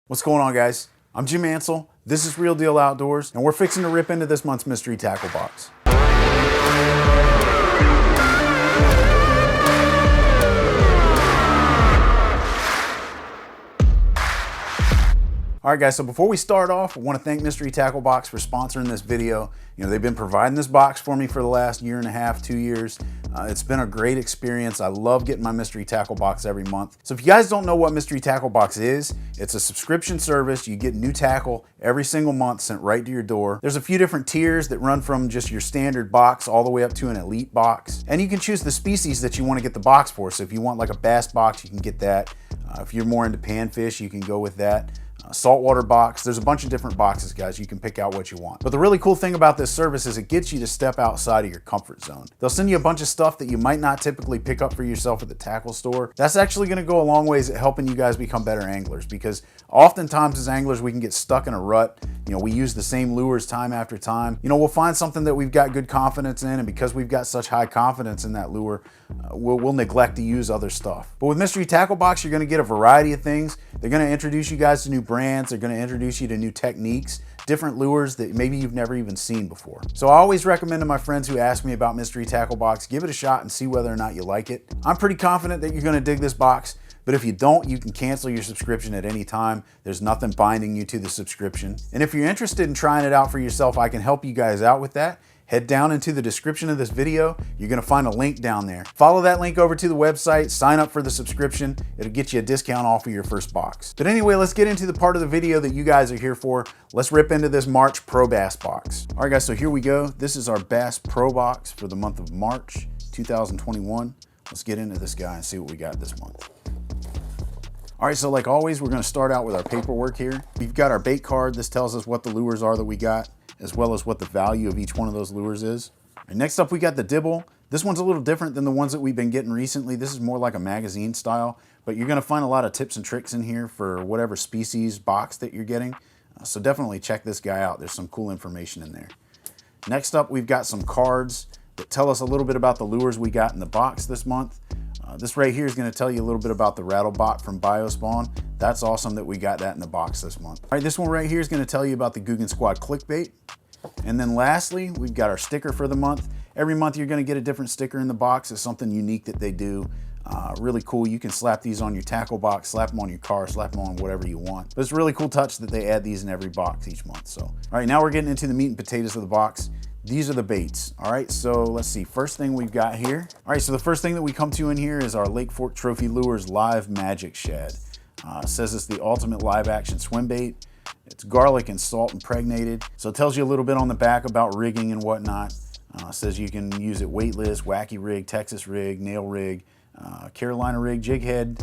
What's going on, guys? I'm Jim Ansel, this is Real Deal Outdoors, and we're fixing to rip into this month's mystery tackle box. All right, guys, so before we start off, I want to thank Mystery Tackle Box for sponsoring this video. You know, they've been providing this box for me for the last year and a half, 2 years. It's been a great experience. I love getting my Mystery Tackle Box every month. So if you guys don't know what Mystery Tackle Box is, it's a subscription service. You get new tackle every single month sent right to your door. There's a few different tiers that run from just your standard box all the way up to an elite box. And you can choose the species that you want to get the box for. So if you want like a bass box, you can get that. If you're more into panfish, you can go with that. Saltwater box. There's a bunch of different boxes, guys. You can pick out what you want. But the really cool thing about this service is it gets you to step outside of your comfort zone. They'll send you a bunch of stuff that you might not typically pick up for yourself at the tackle store. That's actually going to go a long ways at helping you guys become better anglers, because oftentimes as anglers we can get stuck in a rut. You know, we use the same lures time after time. You know, we'll find something that we've got good confidence in, and because we've got such high confidence in that lure, we'll neglect to use other stuff. But with Mystery Tackle Box, you're going to get a variety of things. They're going to introduce you guys to new brands. They're going to introduce you to new techniques, different lures that maybe you've never even seen before. So I always recommend to my friends who ask me about Mystery Tackle Box, give it a shot and see whether or not you like it. I'm pretty confident that you're going to dig this box. But if you don't, you can cancel your subscription at any time. There's nothing binding you to the subscription. And if you're interested in trying it out for yourself, I can help you guys out with that. Head down into the description of this video. You're gonna find a link down there. Follow that link over to the website, sign up for the subscription. It'll get you a discount off of your first box. But anyway, let's get into the part of the video that you guys are here for. Let's rip into this March Pro Bass box. All right, guys, so here we go. This is our Bass Pro box for the month of March 2021. Let's get into this guy and see what we got this month. All right, so like always, we're gonna start out with our paperwork here. We've got our bait card. This tells us what the lures are that we got, as well as what the value of each one of those lures is. And next up, we got the dibble. This one's a little different than the ones that we've been getting recently. This is more like a magazine style, but you're gonna find a lot of tips and tricks in here for whatever species box that you're getting. So definitely check this guy out. There's some cool information in there. Next up, we've got some cards that tell us a little bit about the lures we got in the box this month. This right here is going to tell you a little bit about the Rattlebot from BioSpawn. That's awesome that we got that in the box this month. All right, this one right here is going to tell you about the Googan Squad clickbait. And then lastly, we've got our sticker for the month. Every month you're going to get a different sticker in the box. It's something unique that they do. Really cool. You can slap these on your tackle box, slap them on your car, slap them on whatever you want. But it's a really cool touch that they add these in every box each month. So, all right, now we're getting into the meat and potatoes of the box. These are the baits. All right, so let's see. First thing we've got here. All right, so the first thing that we come to in here is our Lake Fork Trophy Lures Live Magic Shad. It says it's the ultimate live action swim bait. It's garlic and salt impregnated. So it tells you a little bit on the back about rigging and whatnot. It says you can use it weightless, wacky rig, Texas rig, nail rig, Carolina rig, jig head,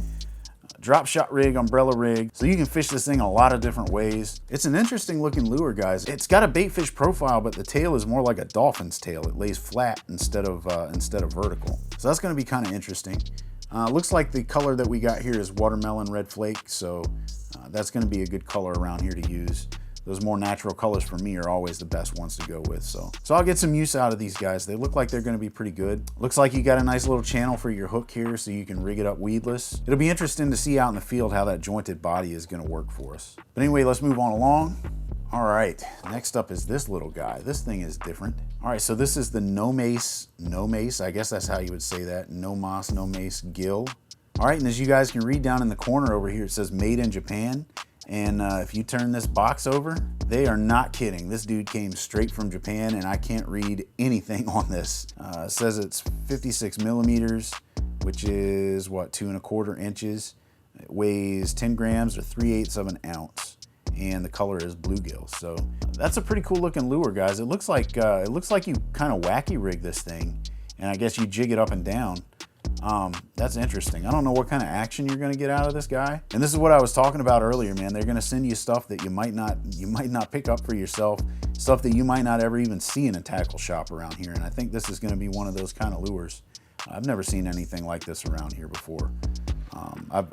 drop shot rig, umbrella rig. So you can fish this thing a lot of different ways. It's an interesting looking lure, guys. It's got a bait fish profile, but the tail is more like a dolphin's tail. It lays flat instead of vertical. So that's gonna be kind of interesting. Looks like the color that we got here is watermelon red flake. So that's gonna be a good color around here to use. Those more natural colors for me are always the best ones to go with. So I'll get some use out of these guys. They look like they're gonna be pretty good. Looks like you got a nice little channel for your hook here so you can rig it up weedless. It'll be interesting to see out in the field how that jointed body is gonna work for us. But anyway, let's move on along. All right, next up is this little guy. This thing is different. All right, so this is the Nomas, I guess that's how you would say that, Nomas gill. All right, and as you guys can read down in the corner over here, it says made in Japan. And if you turn this box over, they are not kidding. This dude came straight from Japan, and I can't read anything on this. It says it's 56 millimeters, which is what, 2¼ inches. It weighs 10 grams or 3/8 of an ounce, and the color is bluegill. So that's a pretty cool looking lure, guys. It looks like you kind of wacky rig this thing, and I guess you jig it up and down. That's interesting. I don't know what kind of action you're gonna get out of this guy. And this is what I was talking about earlier, man. They're gonna send you stuff that you might not pick up for yourself, stuff that you might not ever even see in a tackle shop around here. And I think this is gonna be one of those kind of lures. I've never seen anything like this around here before.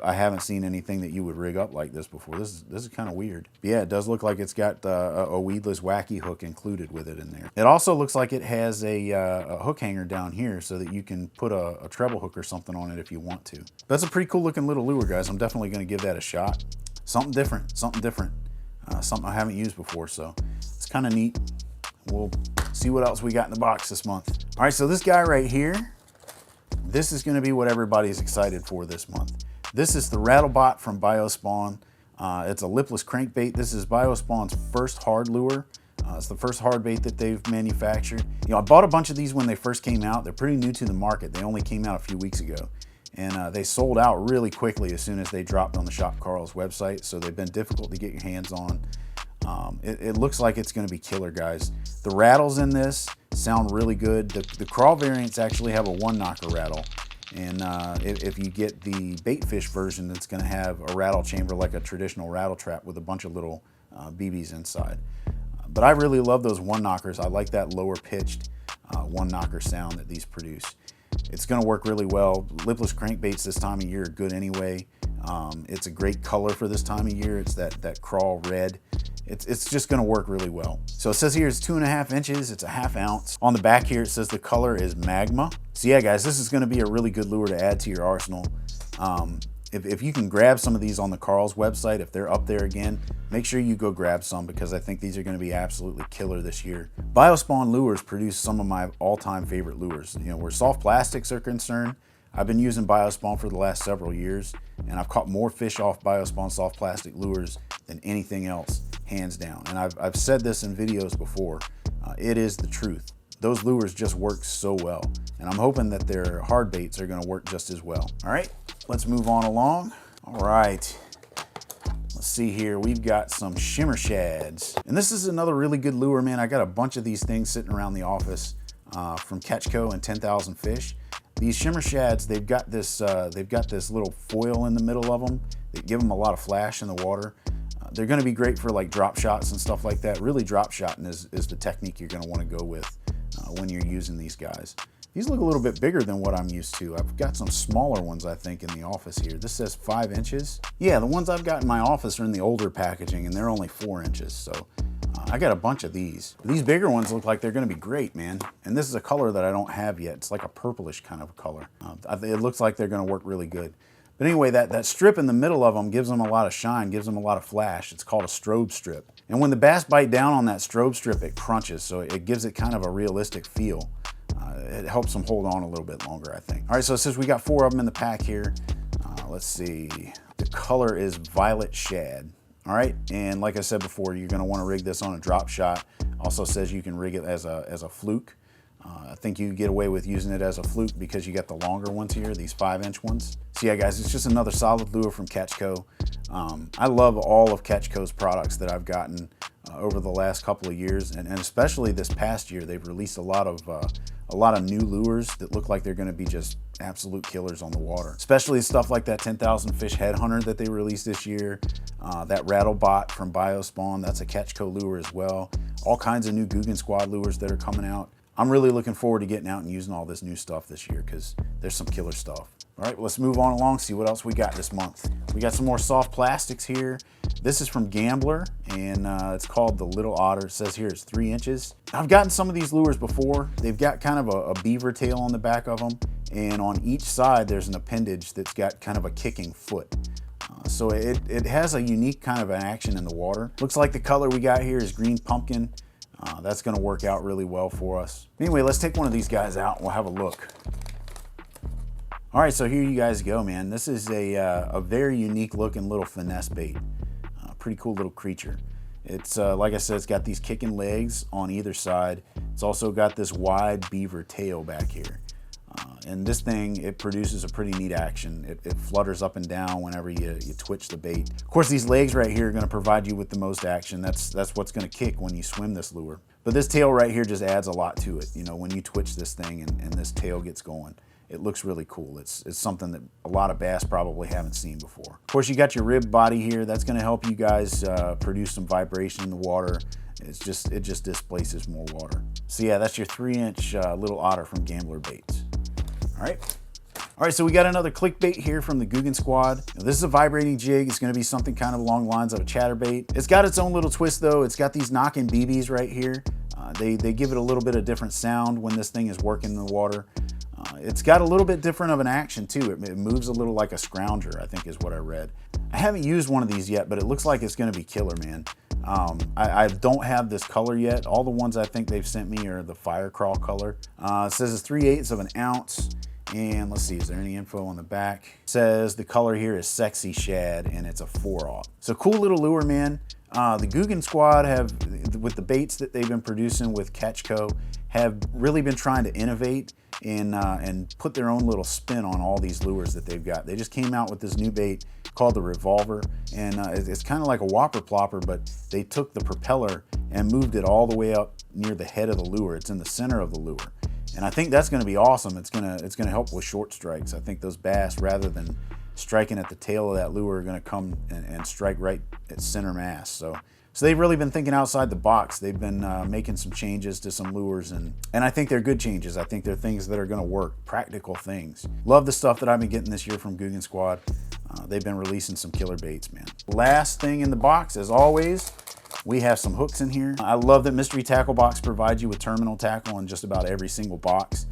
I haven't seen anything that you would rig up like this before. This is kind of weird. But yeah, it does look like it's got a weedless wacky hook included with it in there. It also looks like it has a hook hanger down here so that you can put a treble hook or something on it if you want to. That's a pretty cool looking little lure, guys. I'm definitely going to give that a shot. something different, something I haven't used before, so it's kind of neat. We'll see what else we got in the box this month. All right, so this guy right here, this is gonna be what everybody's excited for this month. This is the Rattlebot from Biospawn. It's a lipless crankbait. This is Biospawn's first hard lure. It's the first hard bait that they've manufactured. You know, I bought a bunch of these when they first came out. They're pretty new to the market. They only came out a few weeks ago. And they sold out really quickly as soon as they dropped on the Shop Carl's website. So they've been difficult to get your hands on. It looks like it's gonna be killer, guys. The rattles in this sound really good. The crawl variants actually have a one knocker rattle. And if you get the bait fish version, it's gonna have a rattle chamber like a traditional rattle trap with a bunch of little BBs inside. But I really love those one knockers. I like that lower pitched one knocker sound that these produce. It's gonna work really well. Lipless crankbaits this time of year are good anyway. It's a great color for this time of year. It's that crawl red. It's just gonna work really well. So it says here it's 2.5 inches, it's a 1/2 ounce. On the back here it says the color is magma. So yeah guys, this is gonna be a really good lure to add to your arsenal. If you can grab some of these on the Carl's website, if they're up there again, make sure you go grab some because I think these are gonna be absolutely killer this year. Biospawn lures produce some of my all-time favorite lures. You know, where soft plastics are concerned, I've been using Biospawn for the last several years, and I've caught more fish off Biospawn soft plastic lures than anything else, hands down. And I've said this in videos before, it is the truth. Those lures just work so well, and I'm hoping that their hard baits are gonna work just as well. All right, let's move on along. All right, let's see here. We've got some shimmer shads, and this is another really good lure, man. I got a bunch of these things sitting around the office from CatchCo and 10,000 Fish. These shimmer shads, they've got this little foil in the middle of them that give them a lot of flash in the water. They're gonna be great for like drop shots and stuff like that. Really, drop shotting is the technique you're gonna wanna go with when you're using these guys. These look a little bit bigger than what I'm used to. I've got some smaller ones, I think, in the office here. This says 5 inches. Yeah, the ones I've got in my office are in the older packaging and they're only 4 inches. So I got a bunch of these. These bigger ones look like they're gonna be great, man. And this is a color that I don't have yet. It's like a purplish kind of color. It looks like they're gonna work really good. But anyway, that strip in the middle of them gives them a lot of shine, gives them a lot of flash. It's called a strobe strip. And when the bass bite down on that strobe strip, it crunches, so it gives it kind of a realistic feel. It helps them hold on a little bit longer, I think. All right, so it says we got 4 of them in the pack here. Let's see. The color is violet shad. All right, and like I said before, you're gonna wanna rig this on a drop shot. Also says you can rig it as a fluke. I think you get away with using it as a fluke because you got the longer ones here, these 5-inch ones. So yeah, guys, it's just another solid lure from CatchCo. I love all of CatchCo's products that I've gotten over the last couple of years, and especially this past year. They've released a lot of new lures that look like they're going to be just absolute killers on the water. Especially stuff like that 10,000 Fish Headhunter that they released this year. That Rattlebot from Biospawn, that's a CatchCo lure as well. All kinds of new Googan Squad lures that are coming out. I'm really looking forward to getting out and using all this new stuff this year because there's some killer stuff. All right, well, let's move on along, see what else we got this month. We got some more soft plastics here. This is from Gambler, and it's called the Little Otter. It says here it's 3 inches. I've gotten some of these lures before. They've got kind of a beaver tail on the back of them, and on each side there's an appendage that's got kind of a kicking foot. So it has a unique kind of an action in the water. Looks like the color we got here is green pumpkin. That's gonna work out really well for us. Anyway, let's take one of these guys out and we'll have a look. All right, so here you guys go, man. This is a very unique looking little finesse bait. Pretty cool little creature. It's, like I said, it's got these kicking legs on either side. It's also got this wide beaver tail back here. And this thing, it produces a pretty neat action. It flutters up and down whenever you twitch the bait. Of course, these legs right here are gonna provide you with the most action. That's what's gonna kick when you swim this lure. But this tail right here just adds a lot to it. You know, when you twitch this thing and this tail gets going, it looks really cool. It's something that a lot of bass probably haven't seen before. Of course, you got your rib body here. That's gonna help you guys produce some vibration in the water. It just displaces more water. So yeah, that's your 3-inch Little Otter from Gambler Baits. All right, so we got another clickbait here from the Googan Squad. Now, this is a vibrating jig. It's gonna be something kind of along the lines of a chatterbait. It's got its own little twist though. It's got these knocking BBs right here. They give it a little bit of different sound when this thing is working in the water. It's got a little bit different of an action too. It moves a little like a scrounger, I think is what I read. I haven't used one of these yet, but it looks like it's gonna be killer, man. I don't have this color yet. All the ones I think they've sent me are the fire crawl color. It says it's 3/8 of an ounce. And let's see, is there any info on the back? It says the color here is Sexy Shad and it's a 4/0. So cool little lure, man. The Googan Squad have, with the baits that they've been producing with CatchCo, have really been trying to innovate and put their own little spin on all these lures that they've got. They just came out with this new bait called the Revolver, and it's kind of like a whopper plopper, but they took the propeller and moved it all the way up near the head of the lure. It's in the center of the lure. And I think that's gonna be awesome. It's gonna help with short strikes. I think those bass, rather than striking at the tail of that lure, are gonna come and strike right at center mass. So they've really been thinking outside the box. They've been making some changes to some lures, and I think they're good changes. I think they're things that are gonna work, practical things. Love the stuff that I've been getting this year from Googan Squad. They've been releasing some killer baits, man. Last thing in the box, as always, we have some hooks in here. I love that Mystery Tackle Box provides you with terminal tackle in just about every single box.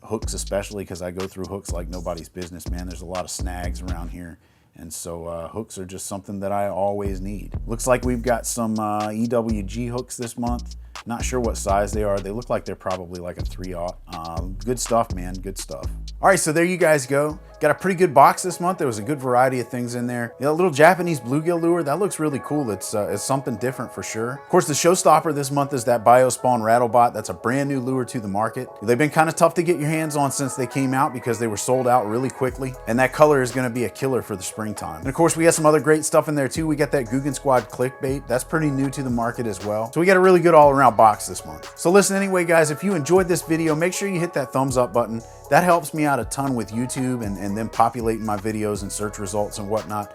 Hooks especially, because I go through hooks like nobody's business, man. There's a lot of snags around here. And so hooks are just something that I always need. Looks like we've got some EWG hooks this month. Not sure what size they are. They look like they're probably like a 3/0. Good stuff, man, good stuff. All right, so there you guys go. Got a pretty good box this month. There was a good variety of things in there. You know, a little Japanese bluegill lure, that looks really cool. It's something different for sure. Of course, the showstopper this month is that Biospawn Rattlebot. That's a brand new lure to the market. They've been kind of tough to get your hands on since they came out because they were sold out really quickly. And that color is gonna be a killer for the springtime. And of course, we got some other great stuff in there too. We got that Googan Squad clickbait. That's pretty new to the market as well. So we got a really good all-around box this month. So listen, anyway, guys, if you enjoyed this video, make sure you hit that thumbs up button. That helps me out a ton with YouTube and then populating my videos and search results and whatnot.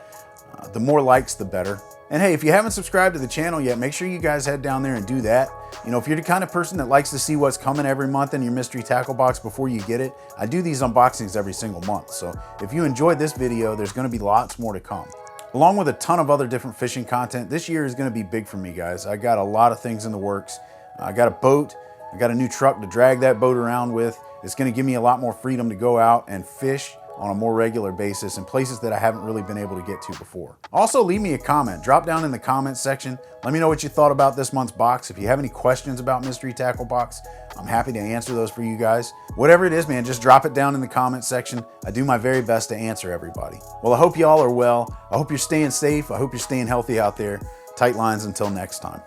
The more likes, the better. And hey, if you haven't subscribed to the channel yet, make sure you guys head down there and do that. You know, if you're the kind of person that likes to see what's coming every month in your mystery tackle box before you get it, I do these unboxings every single month. So if you enjoyed this video, there's gonna be lots more to come. Along with a ton of other different fishing content, this year is gonna be big for me, guys. I got a lot of things in the works. I got a boat, I got a new truck to drag that boat around with. It's gonna give me a lot more freedom to go out and fish on a more regular basis in places that I haven't really been able to get to before. Also, leave me a comment. Drop down in the comments section. Let me know what you thought about this month's box. If you have any questions about Mystery Tackle Box, I'm happy to answer those for you guys. Whatever it is, man, just drop it down in the comment section. I do my very best to answer everybody. Well, I hope you all are well. I hope you're staying safe. I hope you're staying healthy out there. Tight lines until next time.